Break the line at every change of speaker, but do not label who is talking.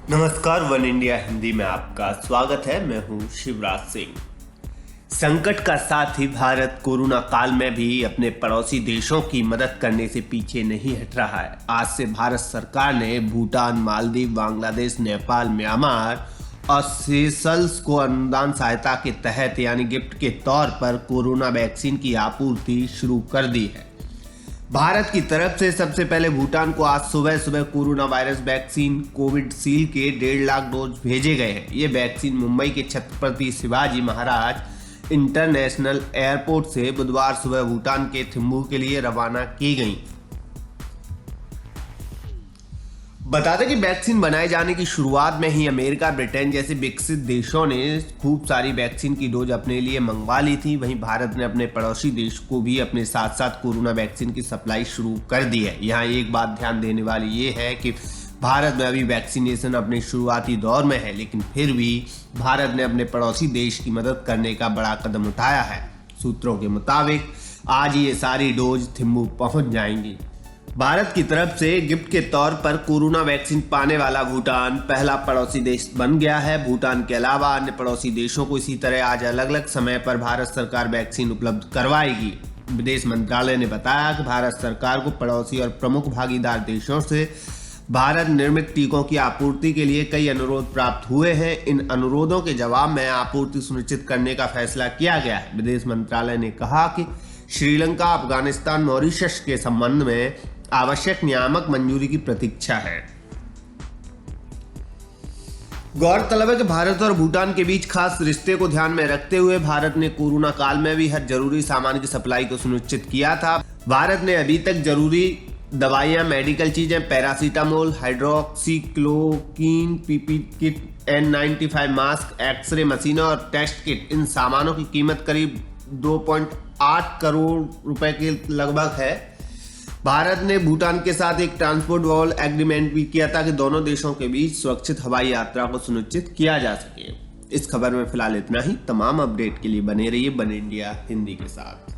नमस्कार, one India Hindi में आपका स्वागत है। मैं हूं शिवराज सिंह। संकट का साथ ही भारत कोरोना काल में भी अपने पड़ोसी देशों की मदद करने से पीछे नहीं हट रहा है। आज से भारत सरकार ने भूटान, मालदीव, बांग्लादेश, नेपाल, म्यांमार और सेशल्स को अनुदान सहायता के तहत यानी गिफ्ट के तौर पर कोरोना वैक्सीन की आपूर्ति शुरू कर दी है। भारत की तरफ से सबसे पहले भूटान को आज सुबह कोरोना वायरस वैक्सीन कोविशील्ड के 1.5 लाख डोज भेजे गए हैं। ये वैक्सीन मुंबई के छत्रपति शिवाजी महाराज इंटरनेशनल एयरपोर्ट से बुधवार सुबह भूटान के थिम्पू के लिए रवाना की गई। बता दें कि वैक्सीन बनाए जाने की शुरुआत में ही अमेरिका, ब्रिटेन जैसे विकसित देशों ने खूब सारी वैक्सीन की डोज अपने लिए मंगवा ली थी। वहीं भारत ने अपने पड़ोसी देश को भी अपने साथ साथ कोरोना वैक्सीन की सप्लाई शुरू कर दी है। यहाँ एक बात ध्यान देने वाली ये है कि भारत में अभी वैक्सीनेशन अपने शुरुआती दौर में है, लेकिन फिर भी भारत ने अपने पड़ोसी देश की मदद करने का बड़ा कदम उठाया है। सूत्रों के मुताबिक आज ये सारी डोज थिम्पू पहुंच जाएंगी। भारत की तरफ से गिफ्ट के तौर पर कोरोना वैक्सीन पाने वाला भूटान पहला पड़ोसी देश बन गया है। भूटान के अलावा अन्य पड़ोसी देशों को इसी तरह आज अलग अलग समय पर भारत सरकार वैक्सीन उपलब्ध करवाएगी। विदेश मंत्रालय ने बताया कि भारत सरकार को पड़ोसी और प्रमुख भागीदार देशों से भारत निर्मित टीकों की आपूर्ति के लिए कई अनुरोध प्राप्त हुए हैं। इन अनुरोधों के जवाब में आपूर्ति सुनिश्चित करने का फैसला किया गया है। विदेश मंत्रालय ने कहा कि श्रीलंका, अफगानिस्तान, मॉरिशस के संबंध में आवश्यक नियामक मंजूरी की प्रतीक्षा है। गौरतलब है कि भारत और भूटान के बीच खास रिश्ते को ध्यान में रखते हुए भारत ने कोरोना काल में भी हर जरूरी सामान की सप्लाई को सुनिश्चित किया था। भारत ने अभी तक जरूरी दवाइयां, मेडिकल चीजें, paracetamol, hydroxychloroquine, PP kit, N95 mask, x ray मशीनें और टेस्ट किट, इन सामानों की कीमत करीब 2.8 करोड़ रुपए के लगभग है। भारत ने भूटान के साथ एक ट्रांसपोर्ट वॉल एग्रीमेंट भी किया था कि दोनों देशों के बीच सुरक्षित हवाई यात्रा को सुनिश्चित किया जा सके। इस खबर में फिलहाल इतना ही। तमाम अपडेट के लिए बने रहिए वन इंडिया हिंदी के साथ।